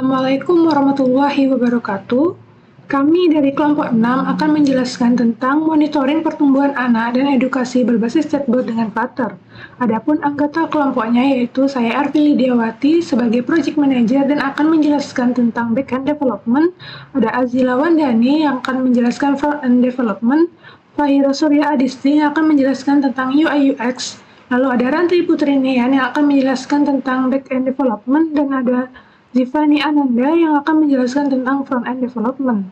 Assalamualaikum warahmatullahi wabarakatuh. Kami dari kelompok 6 akan menjelaskan tentang monitoring pertumbuhan anak dan edukasi berbasis chatbot dengan Flutter. Adapun anggota kelompoknya yaitu saya Arfi Lidiawati sebagai Project Manager dan akan menjelaskan tentang backend development. Ada Azila Wandani yang akan menjelaskan front-end development. Fahira Surya Adisti yang akan menjelaskan tentang UI UX. Lalu ada Ranti Putri Nian yang akan menjelaskan tentang back-end development dan ada Zivani Ananda yang akan menjelaskan tentang front-end development.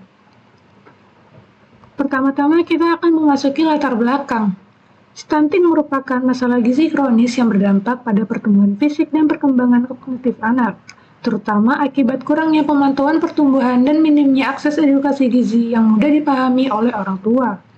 Pertama-tama kita akan memasuki latar belakang. Stunting merupakan masalah gizi kronis yang berdampak pada pertumbuhan fisik dan perkembangan kognitif anak, terutama akibat kurangnya pemantauan pertumbuhan dan minimnya akses edukasi gizi yang mudah dipahami oleh orang tua.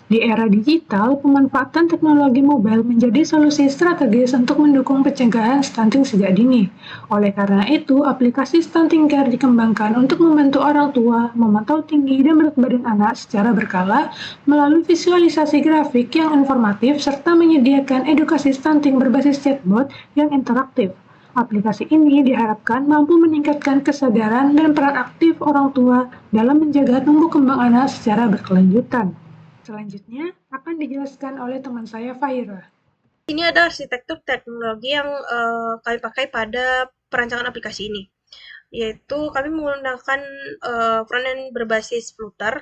Di era digital, pemanfaatan teknologi mobile menjadi solusi strategis untuk mendukung pencegahan stunting sejak dini. Oleh karena itu, aplikasi Stunting Care dikembangkan untuk membantu orang tua memantau tinggi dan berat badan anak secara berkala melalui visualisasi grafik yang informatif serta menyediakan edukasi stunting berbasis chatbot yang interaktif. Aplikasi ini diharapkan mampu meningkatkan kesadaran dan peran aktif orang tua dalam menjaga tumbuh kembang anak secara berkelanjutan. Selanjutnya akan dijelaskan oleh teman saya Fahira. Ini ada arsitektur teknologi yang kami pakai pada perancangan aplikasi ini, yaitu kami menggunakan front-end berbasis Flutter,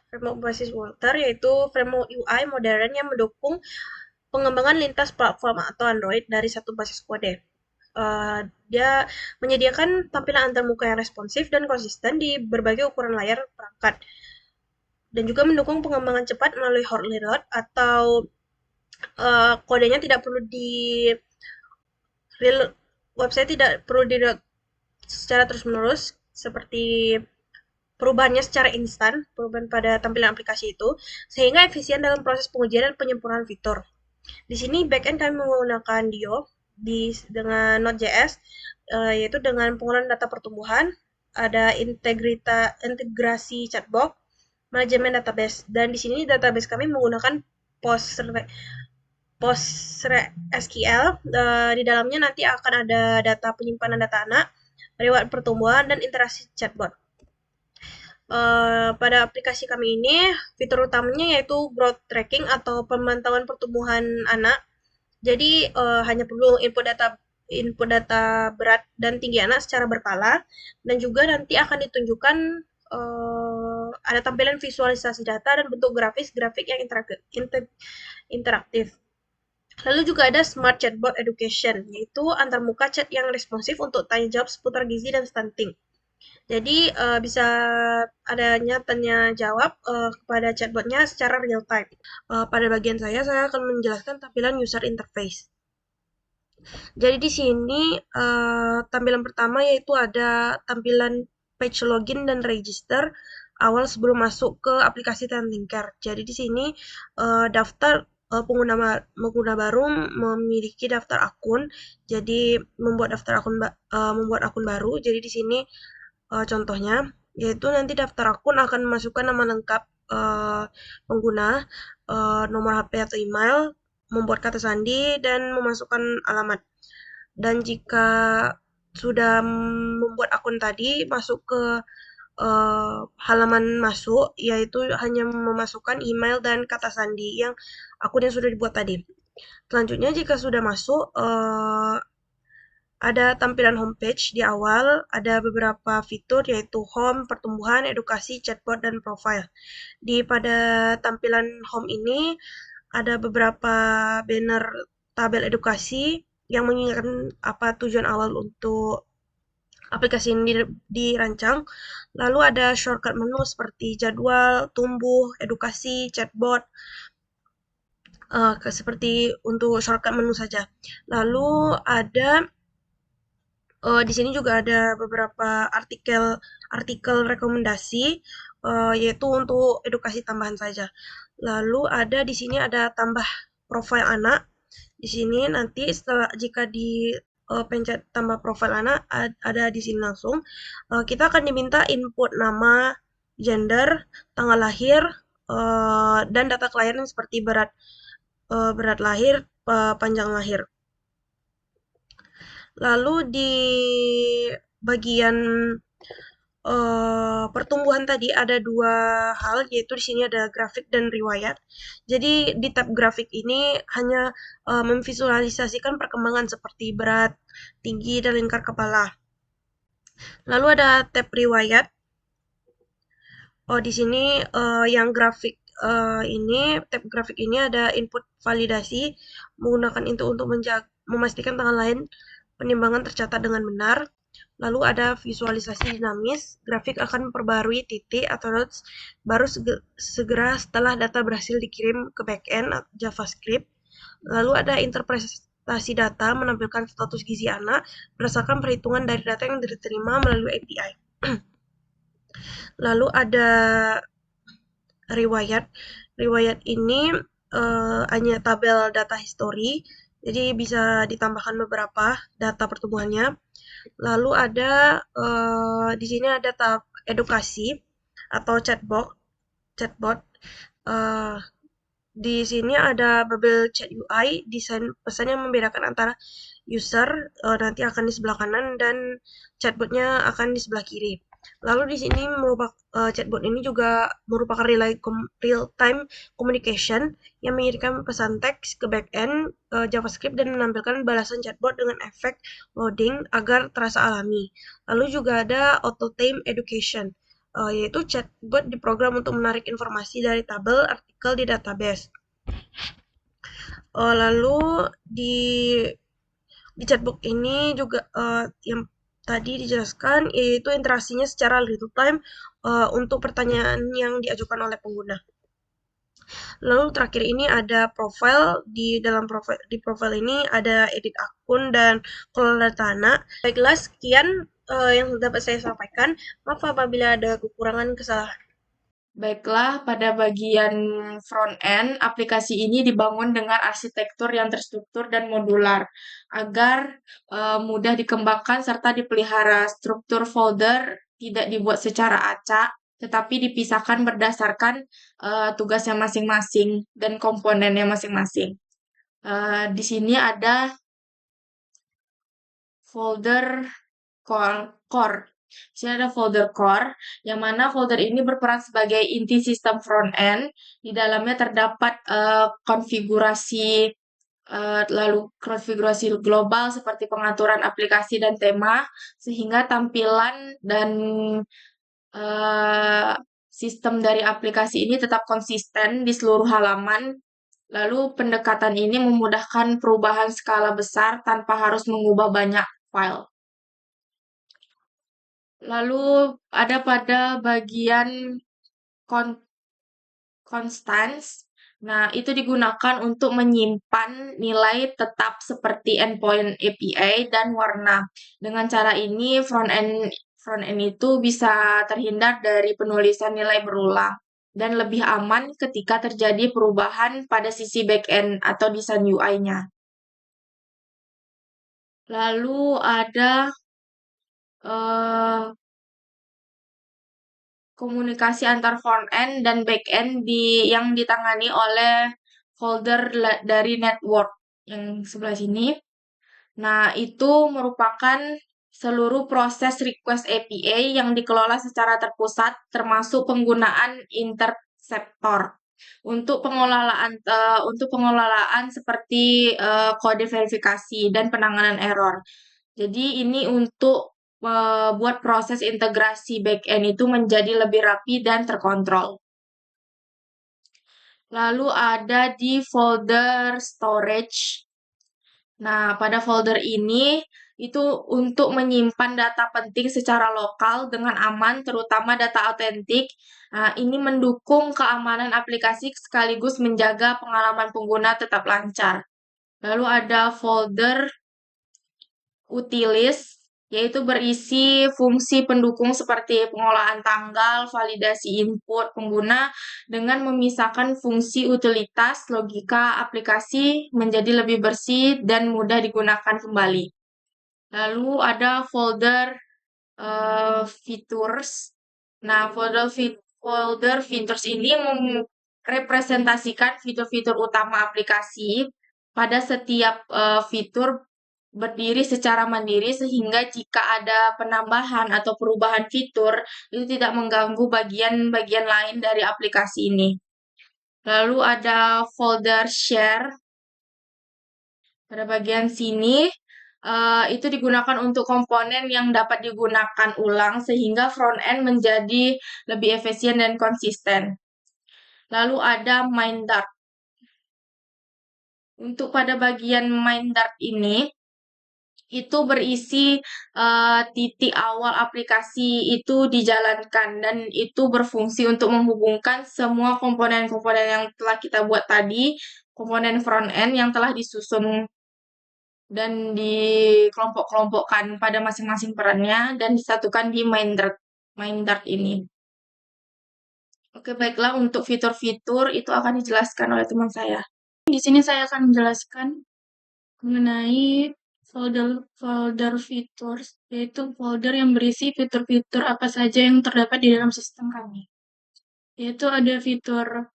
framework berbasis Flutter, yaitu framework UI modern yang mendukung pengembangan lintas platform atau Android dari satu basis kode. Dia menyediakan tampilan antarmuka yang responsif dan konsisten di berbagai ukuran layar perangkat, dan juga mendukung pengembangan cepat melalui hot reload atau kodenya tidak perlu website tidak perlu di secara terus-menerus seperti perubahannya secara instan, perubahan pada tampilan aplikasi itu, sehingga efisien dalam proses pengujian dan penyempurnaan fitur. Di sini backend kami menggunakan Dio dengan Node.js, yaitu dengan penggunaan data pertumbuhan, ada integrasi chatbot, manajemen database, dan di sini database kami menggunakan PostgreSQL. Di dalamnya nanti akan ada data penyimpanan data anak, riwayat pertumbuhan, dan interaksi chatbot. Pada aplikasi kami ini, fitur utamanya yaitu growth tracking atau pemantauan pertumbuhan anak. Jadi hanya perlu input data berat dan tinggi anak secara berkala, dan juga nanti akan ditunjukkan ada tampilan visualisasi data dan bentuk grafik yang interaktif. Lalu juga ada Smart Chatbot Education, yaitu antarmuka chat yang responsif untuk tanya jawab seputar gizi dan stunting. Jadi bisa adanya tanya jawab kepada chatbotnya secara real time. Pada bagian saya akan menjelaskan tampilan user interface. Jadi di sini tampilan pertama yaitu ada tampilan page login dan register awal sebelum masuk ke aplikasi Stunting Care. Jadi di sini daftar pengguna baru memiliki daftar akun. Jadi membuat akun baru. Jadi di sini contohnya yaitu nanti daftar akun akan memasukkan nama lengkap pengguna, nomor HP atau email, membuat kata sandi, dan memasukkan alamat. Dan jika sudah membuat akun tadi, masuk ke halaman masuk, yaitu hanya memasukkan email dan kata sandi yang akun yang sudah dibuat tadi. Selanjutnya jika sudah masuk, ada tampilan homepage di awal, ada beberapa fitur yaitu home, pertumbuhan, edukasi, chatbot, dan profile. Pada tampilan home ini ada beberapa banner tabel edukasi yang mengingatkan apa tujuan awal untuk aplikasi ini dirancang. Lalu ada shortcut menu seperti jadwal, tumbuh, edukasi, chatbot, seperti untuk shortcut menu saja. Lalu ada di sini juga ada beberapa artikel rekomendasi, yaitu untuk edukasi tambahan saja. Lalu ada di sini ada tambah profil anak. Di sini nanti jika pencet tambah profil anak ada di sini langsung. Kita akan diminta input nama, gender, tanggal lahir, dan data kelahiran seperti berat lahir, panjang lahir. Lalu di bagian pertumbuhan tadi ada dua hal, yaitu di sini ada grafik dan riwayat. Jadi di tab grafik ini hanya memvisualisasikan perkembangan seperti berat, tinggi, dan lingkar kepala. Lalu ada tab riwayat. Oh, di sini yang grafik ini, tab grafik ini ada input validasi menggunakan itu untuk memastikan tanggal lahir penimbangan tercatat dengan benar. Lalu ada visualisasi dinamis, grafik akan memperbarui titik atau nodes baru segera setelah data berhasil dikirim ke backend JavaScript. Lalu ada interpretasi data menampilkan status gizi anak berdasarkan perhitungan dari data yang diterima melalui API. Lalu ada riwayat. Riwayat ini hanya tabel data history, jadi bisa ditambahkan beberapa data pertumbuhannya. Lalu ada di sini ada tab edukasi atau chatbot. Chatbot. Eh, di sini ada bubble chat UI, desain pesan yang membedakan antara user nanti akan di sebelah kanan dan chatbotnya akan di sebelah kiri. Lalu di sini chatbot ini juga merupakan real time communication yang mengirimkan pesan teks ke backend JavaScript dan menampilkan balasan chatbot dengan efek loading agar terasa alami. Lalu juga ada auto time education, yaitu chatbot diprogram untuk menarik informasi dari tabel artikel di database. Lalu di chatbot ini juga yang tadi dijelaskan yaitu interaksinya secara real time untuk pertanyaan yang diajukan oleh pengguna. Lalu terakhir ini ada profile. Di profile ini ada edit akun dan kelola data anak. Baiklah, sekian yang dapat saya sampaikan. Maaf apabila ada kekurangan kesalahan. Baiklah, pada bagian front-end, aplikasi ini dibangun dengan arsitektur yang terstruktur dan modular agar mudah dikembangkan serta dipelihara. Struktur folder tidak dibuat secara acak, tetapi dipisahkan berdasarkan tugasnya masing-masing dan komponennya masing-masing. Di sini ada folder core. Di sini ada folder core, yang mana folder ini berperan sebagai inti sistem front-end. Di dalamnya terdapat konfigurasi lalu konfigurasi global seperti pengaturan aplikasi dan tema, sehingga tampilan dan sistem dari aplikasi ini tetap konsisten di seluruh halaman. Lalu pendekatan ini memudahkan perubahan skala besar tanpa harus mengubah banyak file. Lalu ada pada bagian constants. Nah, itu digunakan untuk menyimpan nilai tetap seperti endpoint API dan warna. Dengan cara ini, front-end itu bisa terhindar dari penulisan nilai berulang dan lebih aman ketika terjadi perubahan pada sisi back-end atau desain UI-nya. Lalu ada komunikasi antar front-end dan back-end yang ditangani oleh folder dari network yang sebelah sini. Nah, itu merupakan seluruh proses request API yang dikelola secara terpusat, termasuk penggunaan interceptor untuk pengelolaan seperti kode verifikasi dan penanganan error. Jadi ini untuk buat proses integrasi back-end itu menjadi lebih rapi dan terkontrol. Lalu ada di folder storage. Nah, pada folder ini itu untuk menyimpan data penting secara lokal dengan aman, terutama data autentik. Nah, ini mendukung keamanan aplikasi sekaligus menjaga pengalaman pengguna tetap lancar. Lalu ada folder utilis, yaitu berisi fungsi pendukung seperti pengolahan tanggal, validasi input pengguna, dengan memisahkan fungsi utilitas logika aplikasi menjadi lebih bersih dan mudah digunakan kembali. Lalu ada folder features. Nah, folder features ini merepresentasikan fitur-fitur utama aplikasi. Pada setiap fitur berdiri secara mandiri sehingga jika ada penambahan atau perubahan fitur itu tidak mengganggu bagian-bagian lain dari aplikasi ini. Lalu ada folder share pada bagian sini. Itu digunakan untuk komponen yang dapat digunakan ulang sehingga front end menjadi lebih efisien dan konsisten. Lalu ada main Dart. Untuk pada bagian main Dart ini, itu berisi titik awal aplikasi itu dijalankan dan itu berfungsi untuk menghubungkan semua komponen-komponen yang telah kita buat tadi, komponen front end yang telah disusun dan dikelompok-kelompokkan pada masing-masing perannya dan disatukan di main Dart ini. Oke, baiklah untuk fitur-fitur itu akan dijelaskan oleh teman saya. Di sini saya akan menjelaskan mengenai folder features, yaitu folder yang berisi fitur-fitur apa saja yang terdapat di dalam sistem kami. Yaitu ada fitur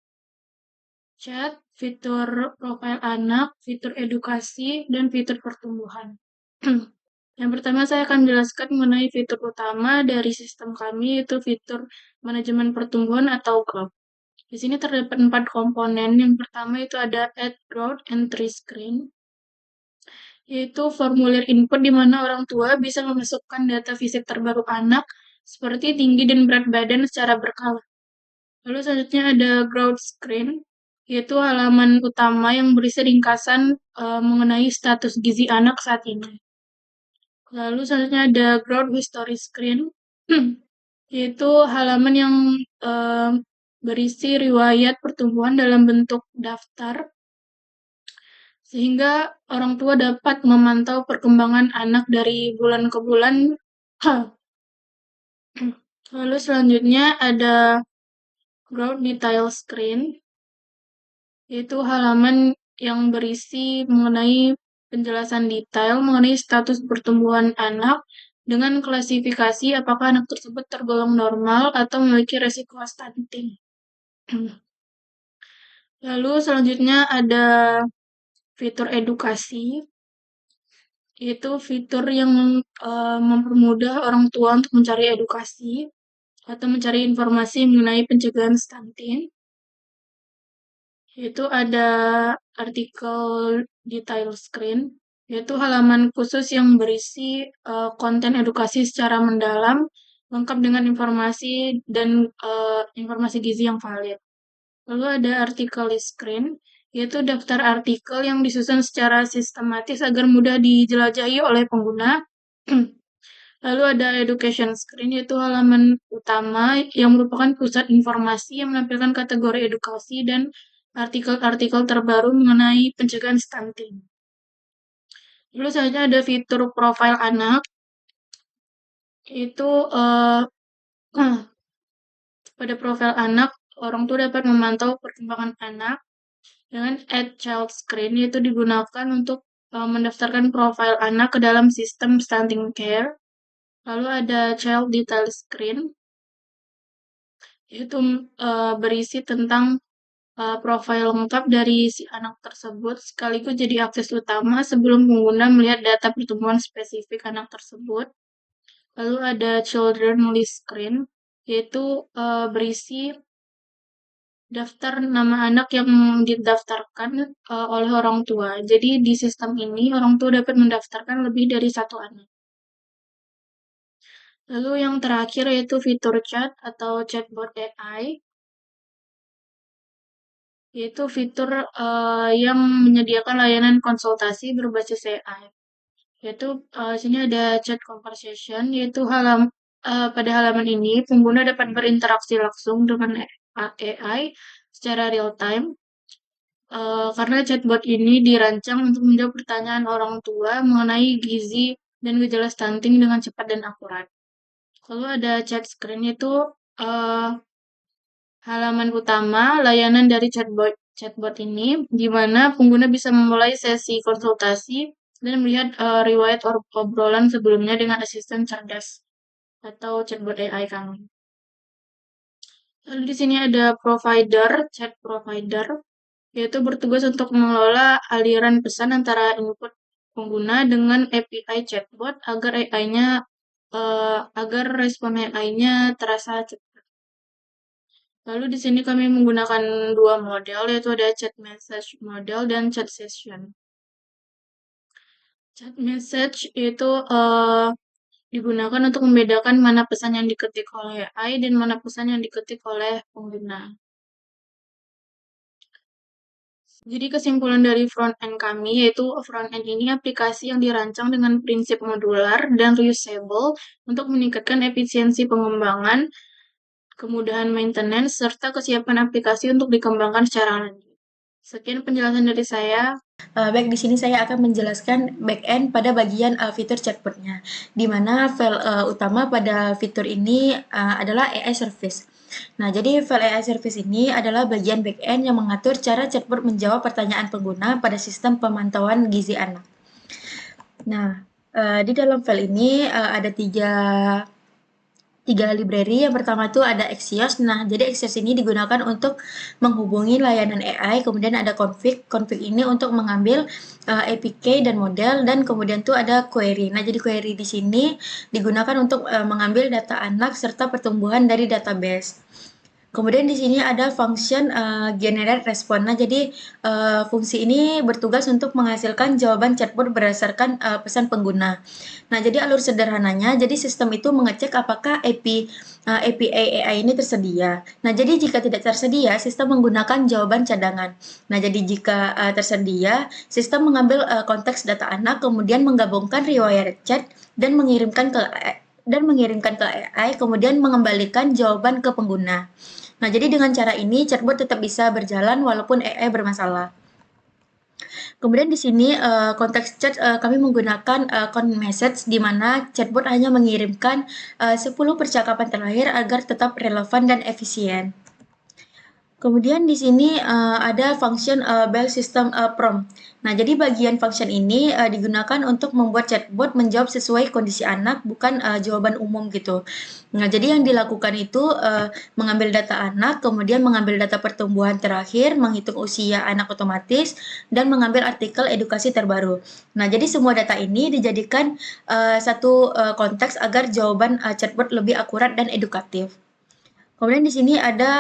chat, fitur profil anak, fitur edukasi, dan fitur pertumbuhan. Yang pertama saya akan menjelaskan mengenai fitur utama dari sistem kami, yaitu fitur manajemen pertumbuhan atau growth. Di sini terdapat 4 komponen. Yang pertama itu ada add growth entry screen, yaitu formulir input di mana orang tua bisa memasukkan data fisik terbaru anak seperti tinggi dan berat badan secara berkala. Lalu selanjutnya ada growth screen, yaitu halaman utama yang berisi ringkasan mengenai status gizi anak saat ini. Lalu selanjutnya ada growth history screen, yaitu halaman yang berisi riwayat pertumbuhan dalam bentuk daftar, sehingga orang tua dapat memantau perkembangan anak dari bulan ke bulan. Lalu selanjutnya ada growth detail screen, yaitu halaman yang berisi mengenai penjelasan detail mengenai status pertumbuhan anak dengan klasifikasi apakah anak tersebut tergolong normal atau memiliki resiko stunting. Lalu selanjutnya ada fitur edukasi, yaitu fitur yang mempermudah orang tua untuk mencari edukasi atau mencari informasi mengenai pencegahan stunting. Yaitu ada artikel detail screen, yaitu halaman khusus yang berisi konten edukasi secara mendalam, lengkap dengan informasi dan informasi gizi yang valid. Lalu ada artikel screen, yaitu daftar artikel yang disusun secara sistematis agar mudah dijelajahi oleh pengguna. Lalu ada education screen, yaitu halaman utama yang merupakan pusat informasi yang menampilkan kategori edukasi dan artikel-artikel terbaru mengenai pencegahan stunting. Lalu selanjutnya ada fitur profil anak, yaitu pada profil anak, orang tua dapat memantau perkembangan anak dengan add child screen, yaitu digunakan untuk mendaftarkan profil anak ke dalam sistem stunting care. Lalu ada child detail screen, yaitu berisi tentang profil lengkap dari si anak tersebut sekaligus jadi akses utama sebelum pengguna melihat data pertumbuhan spesifik anak tersebut. Lalu ada children list screen, yaitu berisi daftar nama anak yang didaftarkan oleh orang tua. Jadi di sistem ini orang tua dapat mendaftarkan lebih dari satu anak. Lalu yang terakhir yaitu fitur chat atau chatbot AI, yaitu fitur yang menyediakan layanan konsultasi berbasis AI. Yaitu sini ada chat conversation, yaitu pada halaman ini pengguna dapat berinteraksi langsung dengan AI secara real time. Karena chatbot ini dirancang untuk menjawab pertanyaan orang tua mengenai gizi dan gejala stunting dengan cepat dan akurat. Lalu ada chat screen, yaitu halaman utama layanan dari chatbot ini, di mana pengguna bisa memulai sesi konsultasi dan melihat riwayat obrolan sebelumnya dengan asisten cerdas atau chatbot AI kami. Lalu di sini ada chat provider, yaitu bertugas untuk mengelola aliran pesan antara input pengguna dengan API chatbot agar agar respon AI-nya terasa cepat. Lalu di sini kami menggunakan dua model, yaitu ada chat message model dan chat session. Chat message itu digunakan untuk membedakan mana pesan yang diketik oleh AI dan mana pesan yang diketik oleh pengguna. Jadi kesimpulan dari front-end kami yaitu front-end ini aplikasi yang dirancang dengan prinsip modular dan reusable untuk meningkatkan efisiensi pengembangan, kemudahan maintenance, serta kesiapan aplikasi untuk dikembangkan secara lanjut. Sekian penjelasan dari saya. Baik, di sini saya akan menjelaskan back-end pada bagian fitur chatbot-nya, di mana file utama pada fitur ini adalah AI Service. Nah, jadi file AI Service ini adalah bagian back-end yang mengatur cara chatbot menjawab pertanyaan pengguna pada sistem pemantauan gizi anak. Nah, di dalam file ini ada tiga library. Yang pertama itu ada Axios. Nah, jadi Axios ini digunakan untuk menghubungi layanan AI. Kemudian ada config. Config ini untuk mengambil APK dan model, dan kemudian itu ada query. Nah, jadi query di sini digunakan untuk mengambil data anak serta pertumbuhan dari database. Kemudian di sini ada function generate response. Nah, jadi fungsi ini bertugas untuk menghasilkan jawaban chatbot berdasarkan pesan pengguna. Nah, jadi alur sederhananya, jadi sistem itu mengecek apakah API AI ini tersedia. Nah, jadi jika tidak tersedia, sistem menggunakan jawaban cadangan. Nah, jadi jika tersedia, sistem mengambil konteks data anak, kemudian menggabungkan riwayat chat dan mengirimkan ke AI, kemudian mengembalikan jawaban ke pengguna. Nah, jadi dengan cara ini chatbot tetap bisa berjalan walaupun AI bermasalah. Kemudian di sini konteks chat kami menggunakan content message, di mana chatbot hanya mengirimkan 10 percakapan terakhir agar tetap relevan dan efisien. Kemudian di sini ada function bell system prompt. Nah, jadi bagian function ini digunakan untuk membuat chatbot menjawab sesuai kondisi anak, bukan jawaban umum gitu. Nah, jadi yang dilakukan itu mengambil data anak, kemudian mengambil data pertumbuhan terakhir, menghitung usia anak otomatis, dan mengambil artikel edukasi terbaru. Nah, jadi semua data ini dijadikan satu konteks agar jawaban chatbot lebih akurat dan edukatif. Kemudian di sini ada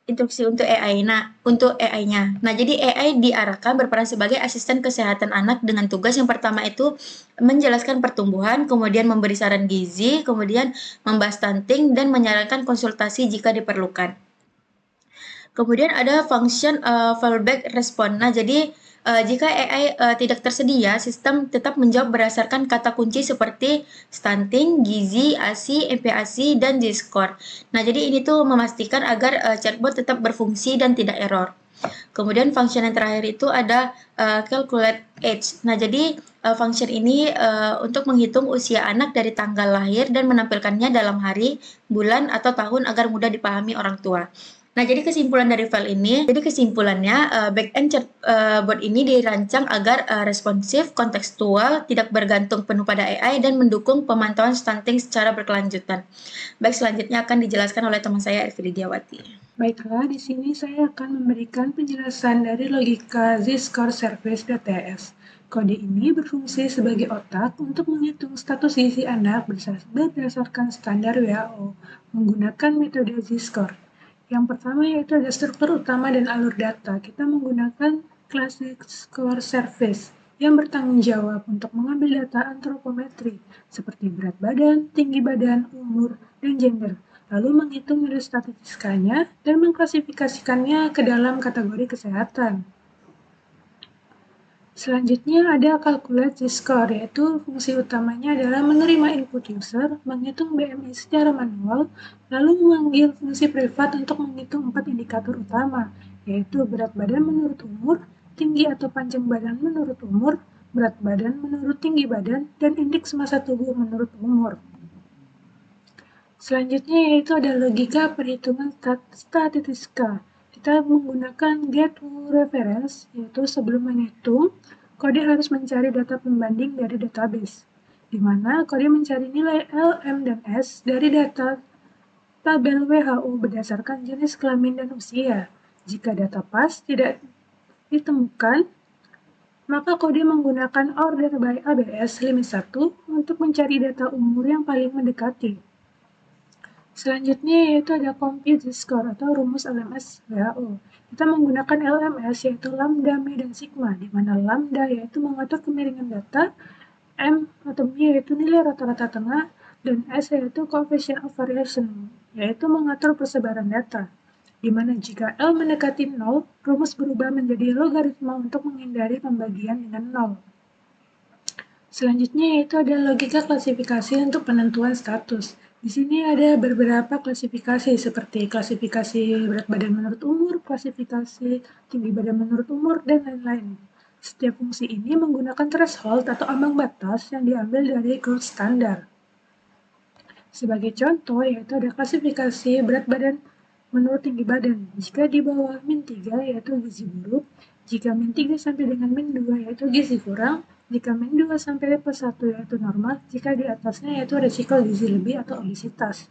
instruksi untuk AI. Nah, untuk AI-nya. Nah, jadi AI diarahkan berperan sebagai asisten kesehatan anak dengan tugas yang pertama itu menjelaskan pertumbuhan, kemudian memberi saran gizi, kemudian membahas stunting, dan menyarankan konsultasi jika diperlukan. Kemudian ada function fallback response. Nah, jadi jika AI tidak tersedia, sistem tetap menjawab berdasarkan kata kunci seperti stunting, gizi, ASI, MPASI, dan G-score. Nah, jadi ini tuh memastikan agar chatbot tetap berfungsi dan tidak error. Kemudian function yang terakhir itu ada calculate age. Nah, jadi function ini untuk menghitung usia anak dari tanggal lahir dan menampilkannya dalam hari, bulan, atau tahun agar mudah dipahami orang tua. Nah, jadi kesimpulan dari file ini, jadi kesimpulannya back-end chatbot ini dirancang agar responsif, kontekstual, tidak bergantung penuh pada AI, dan mendukung pemantauan stunting secara berkelanjutan. Baik, selanjutnya akan dijelaskan oleh teman saya Ervi Lidiawati. Baiklah, di sini saya akan memberikan penjelasan dari logika Z-score service DTS. Kode ini berfungsi sebagai otak untuk menghitung status gizi anak berdasarkan standar WHO menggunakan metode Z-score. Yang pertama yaitu ada struktur utama dan alur data. Kita menggunakan Classic Score Service yang bertanggung jawab untuk mengambil data antropometri seperti berat badan, tinggi badan, umur, dan gender, lalu menghitung nilai statistikanya dan mengklasifikasikannya ke dalam kategori kesehatan. Selanjutnya ada calculate Z-score, yaitu fungsi utamanya adalah menerima input user, menghitung BMI secara manual, lalu memanggil fungsi privat untuk menghitung 4 indikator utama, yaitu berat badan menurut umur, tinggi atau panjang badan menurut umur, berat badan menurut tinggi badan, dan indeks massa tubuh menurut umur. Selanjutnya yaitu ada logika perhitungan statistika. Kita menggunakan get reference, yaitu sebelum menghitung, kode harus mencari data pembanding dari database, di mana kode mencari nilai L, M, dan S dari data tabel WHO berdasarkan jenis kelamin dan usia. Jika data pas tidak ditemukan, Maka kode menggunakan order by ABS limit 1 untuk mencari data umur yang paling mendekati. Selanjutnya yaitu ada compute score atau rumus LMS WHO. Kita menggunakan LMS yaitu lambda, mi, dan sigma, di mana lambda yaitu mengatur kemiringan data, M atau mi yaitu nilai rata-rata tengah, dan S yaitu coefficient of variation, yaitu mengatur persebaran data. Di mana jika L mendekati 0, rumus berubah menjadi logaritma untuk menghindari pembagian dengan 0. Selanjutnya yaitu ada logika klasifikasi untuk penentuan status. Di sini ada beberapa klasifikasi seperti klasifikasi berat badan menurut umur, klasifikasi tinggi badan menurut umur, dan lain-lain. Setiap fungsi ini menggunakan threshold atau ambang batas yang diambil dari gold standard. Sebagai contoh yaitu ada klasifikasi berat badan menurut tinggi badan. Jika di bawah min 3 yaitu gizi buruk, jika min 3 sampai dengan min 2 yaitu gizi kurang, jika min 2 sampai plus 1 yaitu normal, jika di atasnya yaitu risiko gizi lebih atau obesitas.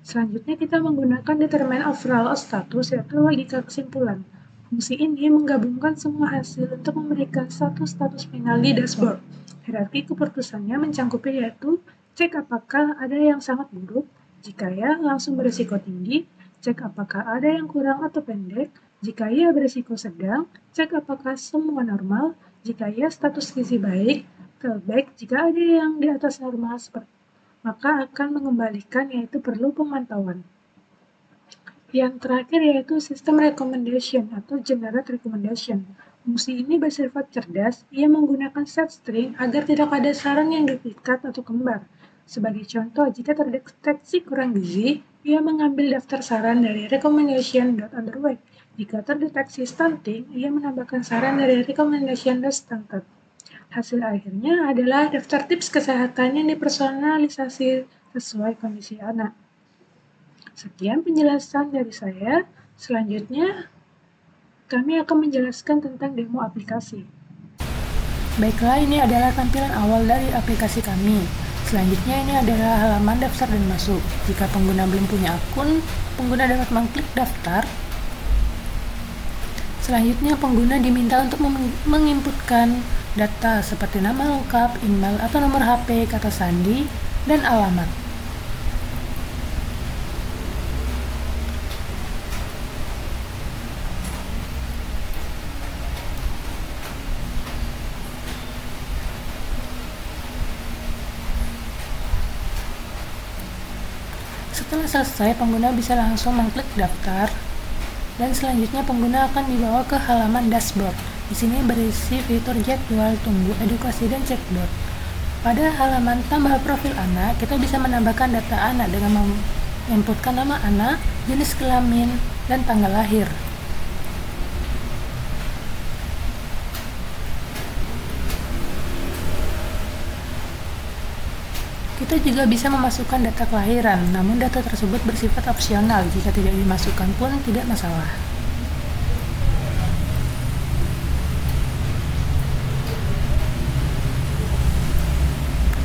Selanjutnya kita menggunakan determine overall status yaitu logika kesimpulan. Fungsi ini menggabungkan semua hasil untuk memberikan satu status final di dashboard. Hierarki keputusannya mencangkupi yaitu cek apakah ada yang sangat buruk, jika ya langsung berisiko tinggi, cek apakah ada yang kurang atau pendek, jika ya berisiko sedang, cek apakah semua normal, jika ya status gizi baik, baik jika ada yang di atas normal maka akan mengembalikan yaitu perlu pemantauan. Yang terakhir yaitu sistem recommendation atau generate recommendation. Fungsi ini bersifat cerdas, ia menggunakan set string agar tidak ada saran yang duplikat atau kembar. Sebagai contoh, jika terdeteksi kurang gizi, ia mengambil daftar saran dari recommendation.underweight. Jika terdeteksi stunting, ia menambahkan saran dari recommendation.stunted. Hasil akhirnya adalah daftar tips kesehatan yang dipersonalisasi sesuai kondisi anak. Sekian penjelasan dari saya. Selanjutnya, kami akan menjelaskan tentang demo aplikasi. Baiklah, ini adalah tampilan awal dari aplikasi kami. Selanjutnya ini adalah halaman daftar dan masuk. Jika pengguna belum punya akun, pengguna dapat mengklik daftar. Selanjutnya pengguna diminta untuk menginputkan data seperti nama lengkap, email atau nomor HP, kata sandi, dan alamat. Setelah selesai, pengguna bisa langsung mengklik daftar, dan selanjutnya pengguna akan dibawa ke halaman dashboard. Di sini berisi fitur jadwal, tunggu, edukasi, dan chatbot. Pada halaman tambah profil anak, kita bisa menambahkan data anak dengan menginputkan nama anak, jenis kelamin, dan tanggal lahir. Kita juga bisa memasukkan data kelahiran, namun data tersebut bersifat opsional. Jika tidak dimasukkan pun tidak masalah.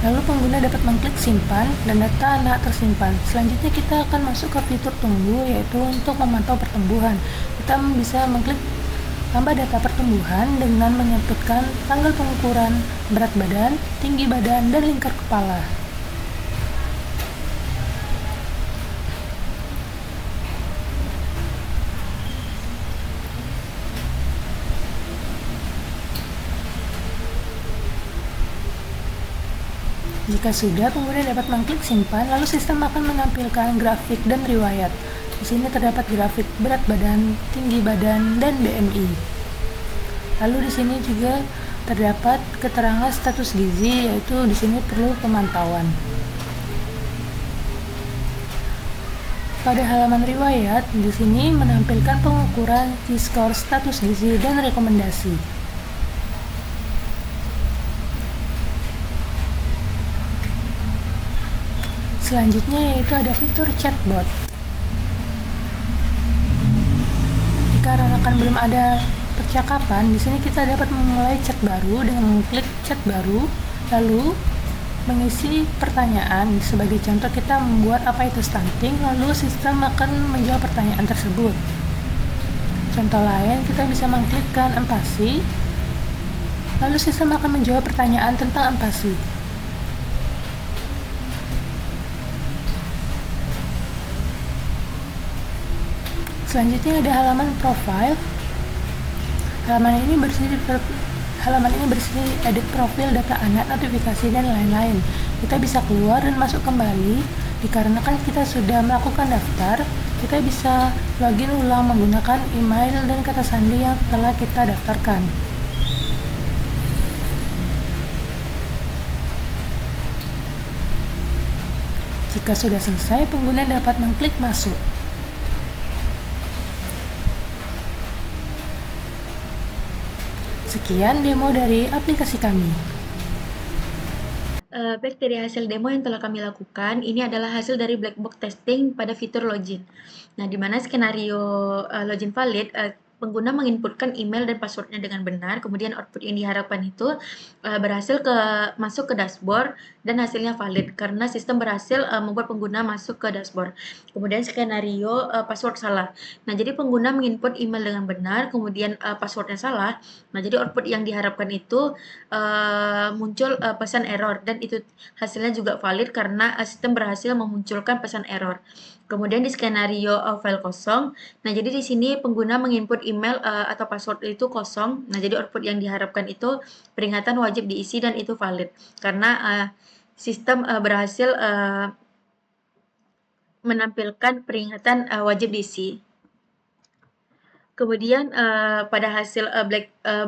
Lalu pengguna dapat mengklik simpan dan data anak tersimpan. Selanjutnya kita akan masuk ke fitur tunggu, yaitu untuk memantau pertumbuhan. Kita bisa mengklik tambah data pertumbuhan dengan menyebutkan tanggal pengukuran, berat badan, tinggi badan, dan lingkar kepala. Jika sudah, pengguna dapat mengklik simpan, lalu sistem akan menampilkan grafik dan riwayat. Di sini terdapat grafik berat badan, tinggi badan, dan BMI. Lalu di sini juga terdapat keterangan status gizi, yaitu di sini perlu pemantauan. Pada halaman riwayat, di sini menampilkan pengukuran T-score status gizi dan rekomendasi. Selanjutnya yaitu ada fitur chatbot. Jika rekan belum ada percakapan, di sini kita dapat memulai chat baru dengan mengklik chat baru, lalu mengisi pertanyaan. Sebagai contoh, kita membuat apa itu stunting, lalu sistem akan menjawab pertanyaan tersebut. Contoh lain, kita bisa mengklikkan empati, Lalu sistem akan menjawab pertanyaan tentang empati. Selanjutnya ada halaman profile. Halaman ini bersih edit profil, data anak, notifikasi, dan lain-lain. Kita bisa keluar dan masuk kembali. Dikarenakan kita sudah melakukan daftar, kita bisa login ulang menggunakan email dan kata sandi yang telah kita daftarkan. Jika sudah selesai, pengguna dapat mengklik masuk. Sekian demo dari aplikasi kami. Baik, dari hasil demo yang telah kami lakukan, ini adalah hasil dari black box testing pada fitur login. Nah, di mana skenario login valid, pengguna menginputkan email dan passwordnya dengan benar, kemudian output yang diharapkan itu berhasil masuk ke dashboard dan hasilnya valid karena sistem berhasil membuat pengguna masuk ke dashboard. Kemudian skenario password salah. Nah, jadi pengguna menginput email dengan benar, kemudian passwordnya salah. Nah, jadi output yang diharapkan itu muncul pesan error dan itu hasilnya juga valid karena sistem berhasil memunculkan pesan error. Kemudian di skenario file kosong, nah jadi di sini pengguna menginput email atau password itu kosong. Nah, jadi output yang diharapkan itu peringatan wajib diisi dan itu valid karena sistem berhasil menampilkan peringatan wajib diisi. Kemudian pada hasil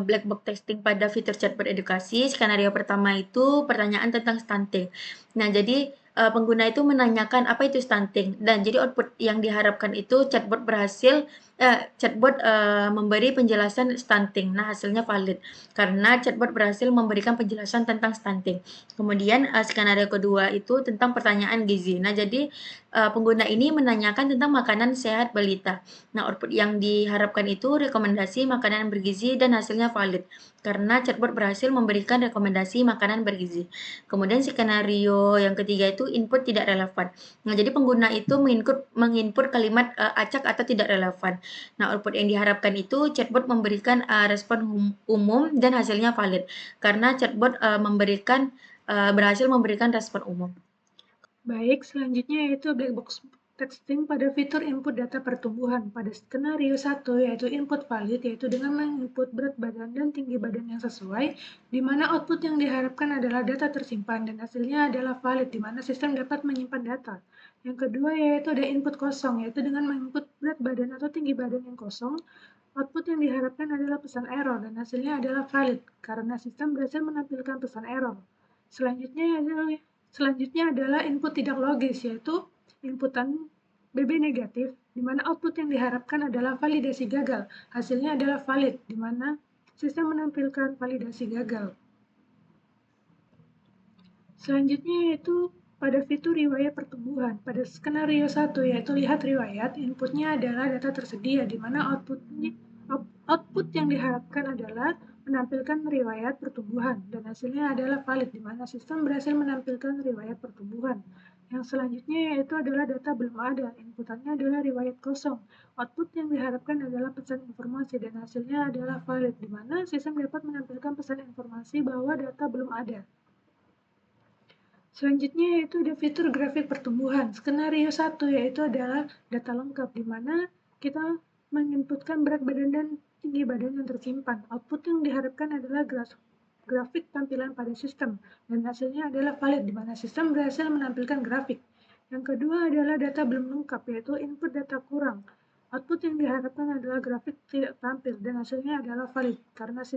black box testing pada fitur chatbot edukasi, skenario pertama itu pertanyaan tentang stunting. Nah, jadi pengguna itu menanyakan apa itu stunting dan jadi output yang diharapkan itu chatbot berhasil memberi penjelasan stunting. Nah, hasilnya valid karena chatbot berhasil memberikan penjelasan tentang stunting. Kemudian skenario kedua itu tentang pertanyaan gizi. Nah, jadi pengguna ini menanyakan tentang makanan sehat balita. Nah, output yang diharapkan itu rekomendasi makanan bergizi dan hasilnya valid karena chatbot berhasil memberikan rekomendasi makanan bergizi. Kemudian skenario yang ketiga itu input tidak relevan. Nah, jadi pengguna itu menginput kalimat acak atau tidak relevan. Nah, output yang diharapkan itu chatbot memberikan respon umum dan hasilnya valid karena chatbot berhasil memberikan respon umum. Baik, selanjutnya yaitu black box testing pada fitur input data pertumbuhan. Pada skenario 1 yaitu input valid, yaitu dengan menginput berat badan dan tinggi badan yang sesuai, di mana output yang diharapkan adalah data tersimpan dan hasilnya adalah valid, di mana sistem dapat menyimpan data. Yang kedua yaitu ada input kosong, yaitu dengan menginput berat badan atau tinggi badan yang kosong, output yang diharapkan adalah pesan error dan hasilnya adalah valid, karena sistem berhasil menampilkan pesan error. Selanjutnya adalah input tidak logis, yaitu inputan BB negatif, di mana output yang diharapkan adalah validasi gagal. Hasilnya adalah valid, di mana sistem menampilkan validasi gagal. Selanjutnya yaitu pada fitur riwayat pertumbuhan. Pada skenario 1 yaitu lihat riwayat, inputnya adalah data tersedia, di mana output yang diharapkan adalah menampilkan riwayat pertumbuhan dan hasilnya adalah valid, di mana sistem berhasil menampilkan riwayat pertumbuhan. Yang selanjutnya yaitu adalah data belum ada, inputannya adalah riwayat kosong. Output yang diharapkan adalah pesan informasi dan hasilnya adalah valid, di mana sistem dapat menampilkan pesan informasi bahwa data belum ada. Selanjutnya yaitu ada fitur grafik pertumbuhan. Skenario 1 yaitu adalah data lengkap, di mana kita menginputkan berat badan dan tinggi badan yang tersimpan. Output yang diharapkan adalah grafik tampilan pada sistem, dan hasilnya adalah valid, di mana sistem berhasil menampilkan grafik. Yang kedua adalah data belum lengkap, yaitu input data kurang. Output yang diharapkan adalah grafik tidak tampil, dan hasilnya adalah valid, karena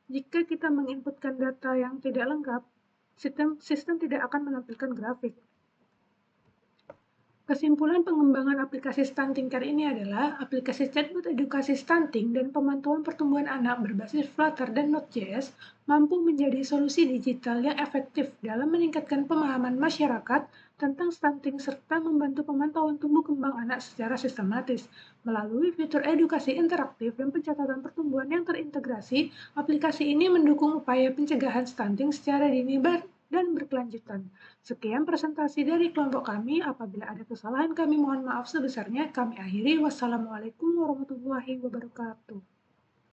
jika kita menginputkan data yang tidak lengkap, sistem tidak akan menampilkan grafik. Kesimpulan pengembangan aplikasi Stunting Care ini adalah aplikasi chatbot edukasi stunting dan pemantauan pertumbuhan anak berbasis Flutter dan Node.js mampu menjadi solusi digital yang efektif dalam meningkatkan pemahaman masyarakat tentang stunting serta membantu pemantauan tumbuh kembang anak secara sistematis. Melalui fitur edukasi interaktif dan pencatatan pertumbuhan yang terintegrasi, aplikasi ini mendukung upaya pencegahan stunting secara dini dan berkelanjutan. Sekian presentasi dari kelompok kami. Apabila ada kesalahan kami mohon maaf sebesarnya. Kami akhiri. Wassalamualaikum warahmatullahi wabarakatuh.